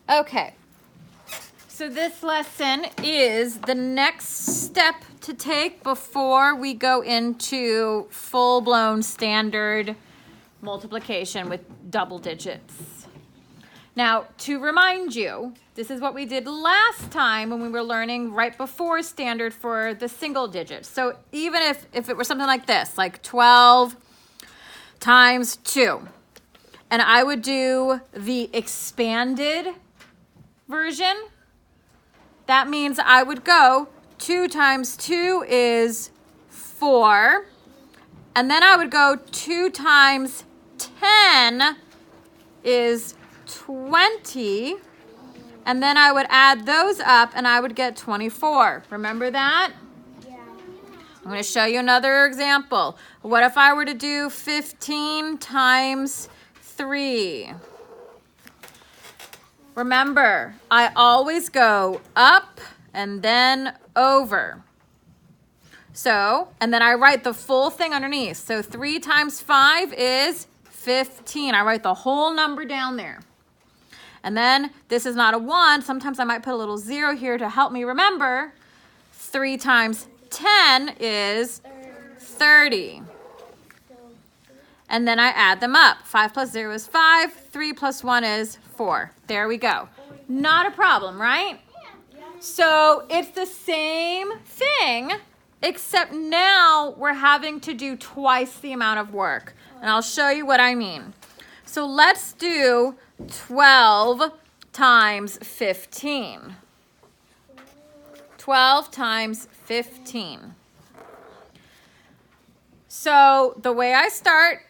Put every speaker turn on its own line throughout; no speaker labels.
Okay. So this lesson is the next step to take before we go into full-blown standard multiplication with double digits. Now, to remind you, this is what we did last time when we were learning right before standard for the single digits. So even if it were something like this, like 12 times 2, and I would do the expanded version, that means I would go 2 times 2 is 4, and then I would go 2 times 10 is 20, and then I would add those up and I would get 24. Remember that? Yeah. I'm going to show you another example. What if I were to do 15 times 3? Remember, I always go up and then over. So, and then I write the full thing underneath. So 3 times 5 is 15. I write the whole number down there. And then this is not a 1. Sometimes I might put a little 0 here to help me remember. 3 times 10 is 30. And then I add them up. 5 plus 0 is 5. 3 plus 1 is 4. There we go. Not a problem, right? So it's the same thing, except now we're having to do twice the amount of work. And I'll show you what I mean. So let's do 12 times 15. 12 times 15. So the way I start,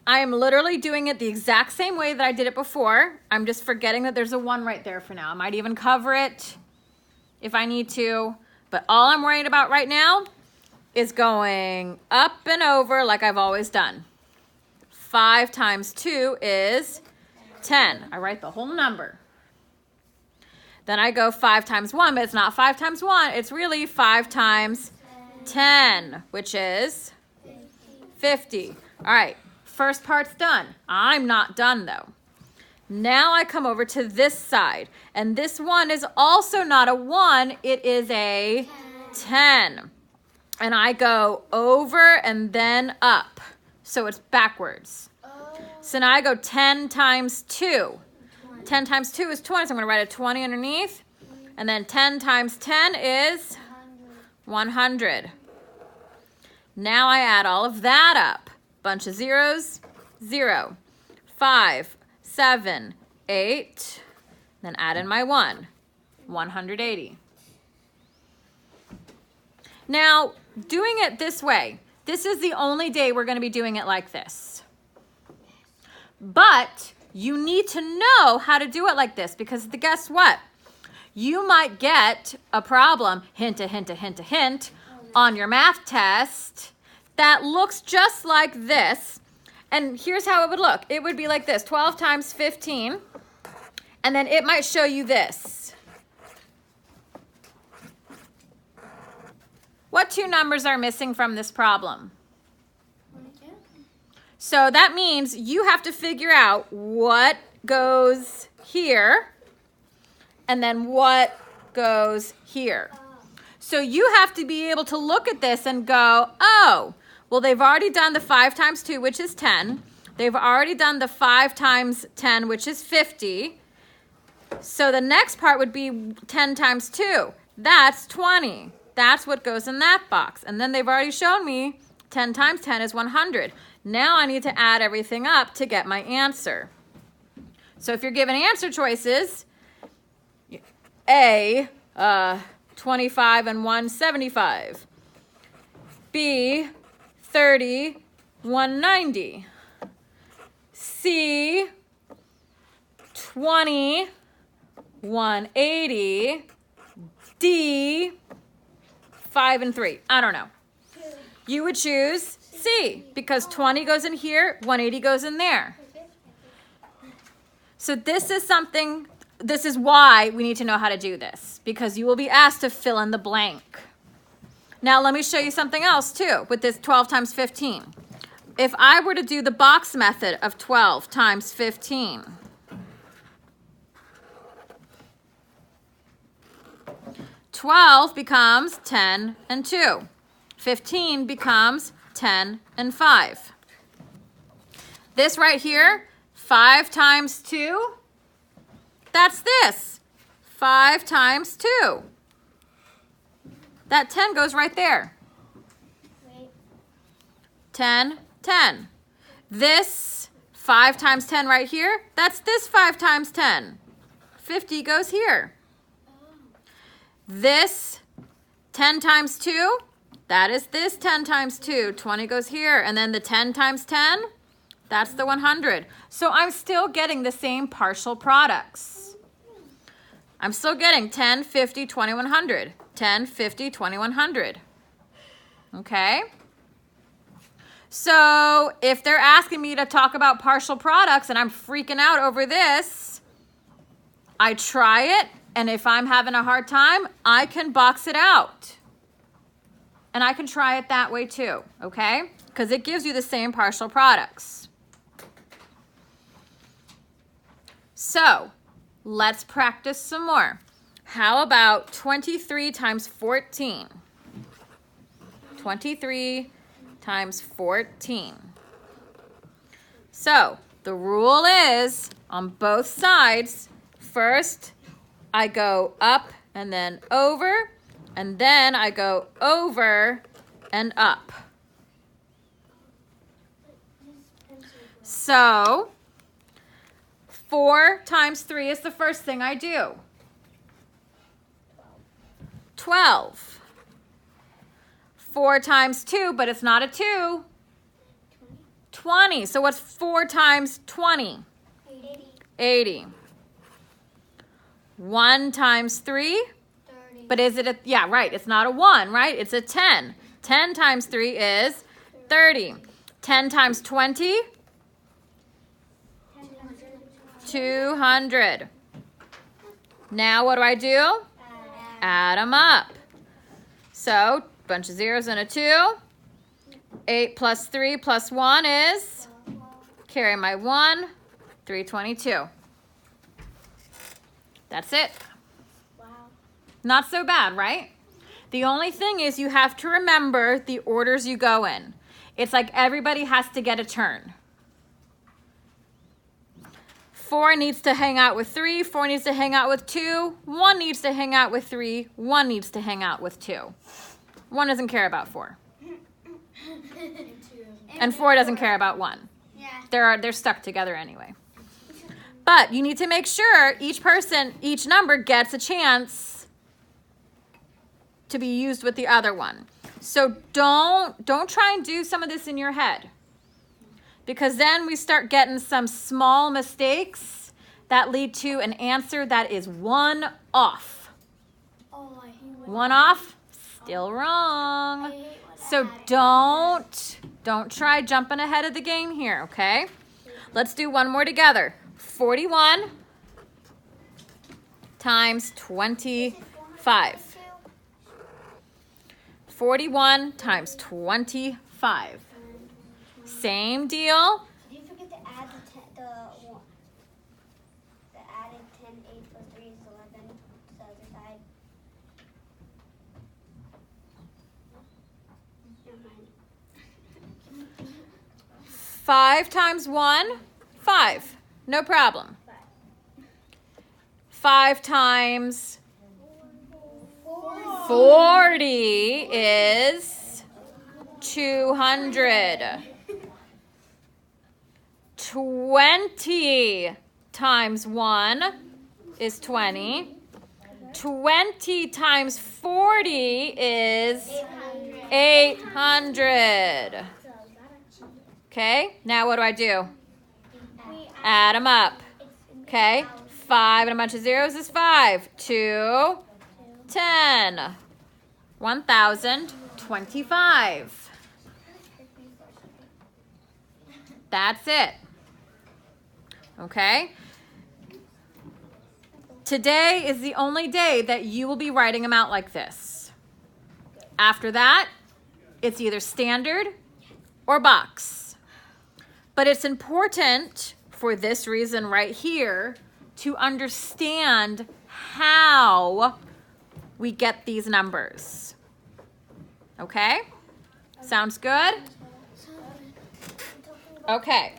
I am literally doing it the exact same way that I did it before. I'm just forgetting that there's a 1 right there for now. I might even cover it if I need to. But all I'm worried about right now is going up and over like I've always done. 5 times 2 is 10. I write the whole number. Then I go 5 times 1, but it's not 5 times 1. It's really 5 times 10, which is 50. All right. First part's done. I'm not done though. Now I come over to this side, and this 1 is also not a 1, it is a 10. And I go over and then up, so it's backwards. So now I go 10 times 2. 10 times 2 is 20, so I'm going to write a 20 underneath. And then 10 times 10 is 100. Now I add all of that up. Bunch of zeros, 0, 5, 7, 8, then add in my 1, 180. Now, doing it this way, this is the only day we're going to be doing it like this. But you need to know how to do it like this, because guess what? You might get a problem, hint, a hint, a hint, a hint, on your math test that looks just like this. And here's how it would look. It would be like this, 12 times 15. And then it might show you this. What 2 numbers are missing from this problem? So that means you have to figure out what goes here and then what goes here. So you have to be able to look at this and go, oh, well, they've already done the 5 times 2, which is 10. They've already done the 5 times 10, which is 50. So the next part would be 10 times 2. That's 20. That's what goes in that box. And then they've already shown me 10 times 10 is 100. Now I need to add everything up to get my answer. So if you're given answer choices, A, 25 and 175. B, 30, 190. C, 20, 180. D, 5 and 3. I don't know. You would choose C, because 20 goes in here, 180 goes in there. So this is why we need to know how to do this, because you will be asked to fill in the blank. Now let me show you something else too with this 12 times 15. If I were to do the box method of 12 times 15, 12 becomes 10 and 2. 15 becomes 10 and 5. This right here, 5 times 2, that's this. 5 times 2. That 10 goes right there. 10, 10. This 5 times 10 right here, that's this 5 times 10. 50 goes here. This 10 times 2, that is this 10 times 2. 20 goes here. And then the 10 times 10, that's the 100. So I'm still getting the same partial products. I'm still getting 10, 50, 20, 100. 10, 50, 20, 100. Okay? So if they're asking me to talk about partial products and I'm freaking out over this, I try it, and if I'm having a hard time, I can box it out. And I can try it that way too, okay? Because it gives you the same partial products. So let's practice some more. How about 23 times 14? 23 times 14. So the rule is on both sides, first I go up and then over, and then I go over and up. So 4 times 3 is the first thing I do. 12. 4 times 2, but it's not a 2. 20. So what's 4 times 20? 80. 1 times 3?
30.
But is it a, yeah, right, it's not a 1, right? It's a 10. 10 times 3 is 30. 10 times 20? 200. Now what do? Add them up. So, bunch of zeros and a 2. 8 plus 3 plus 1 is, carry my 1, 322. That's it.
Wow.
Not so bad, right? The only thing is you have to remember the orders you go in. It's like everybody has to get a turn. 4 needs to hang out with 3, 4 needs to hang out with 2, 1 needs to hang out with 3, 1 needs to hang out with 2. 1 doesn't care about 4. And 4 doesn't care about 1.
Yeah.
They're stuck together anyway. But you need to make sure each person, each number gets a chance to be used with the other one. So don't try and do some of this in your head, because then we start getting some small mistakes that lead to an answer that is 1 off.
Oh, I hate when
1 off, still wrong.
I hate when
So
that
don't try jumping ahead of the game here, okay? Let's do one more together. 41 times 25. 41 times 25. Same deal.
Did you forget to add the one? The added 10, 8 plus 3 is 11 to the other side. Never mind.
5 times 1, 5. No problem. 5 times 40 is 200. 20 times 1 is 20. 20 times 40 is 800. Okay, now what do? Add them up. Okay, 5 and a bunch of zeros is 5. 2, 10. 1,025. That's it. Okay? Today is the only day that you will be writing them out like this. After that, it's either standard or box. But it's important for this reason right here to understand how we get these numbers. Okay? Sounds good? Okay.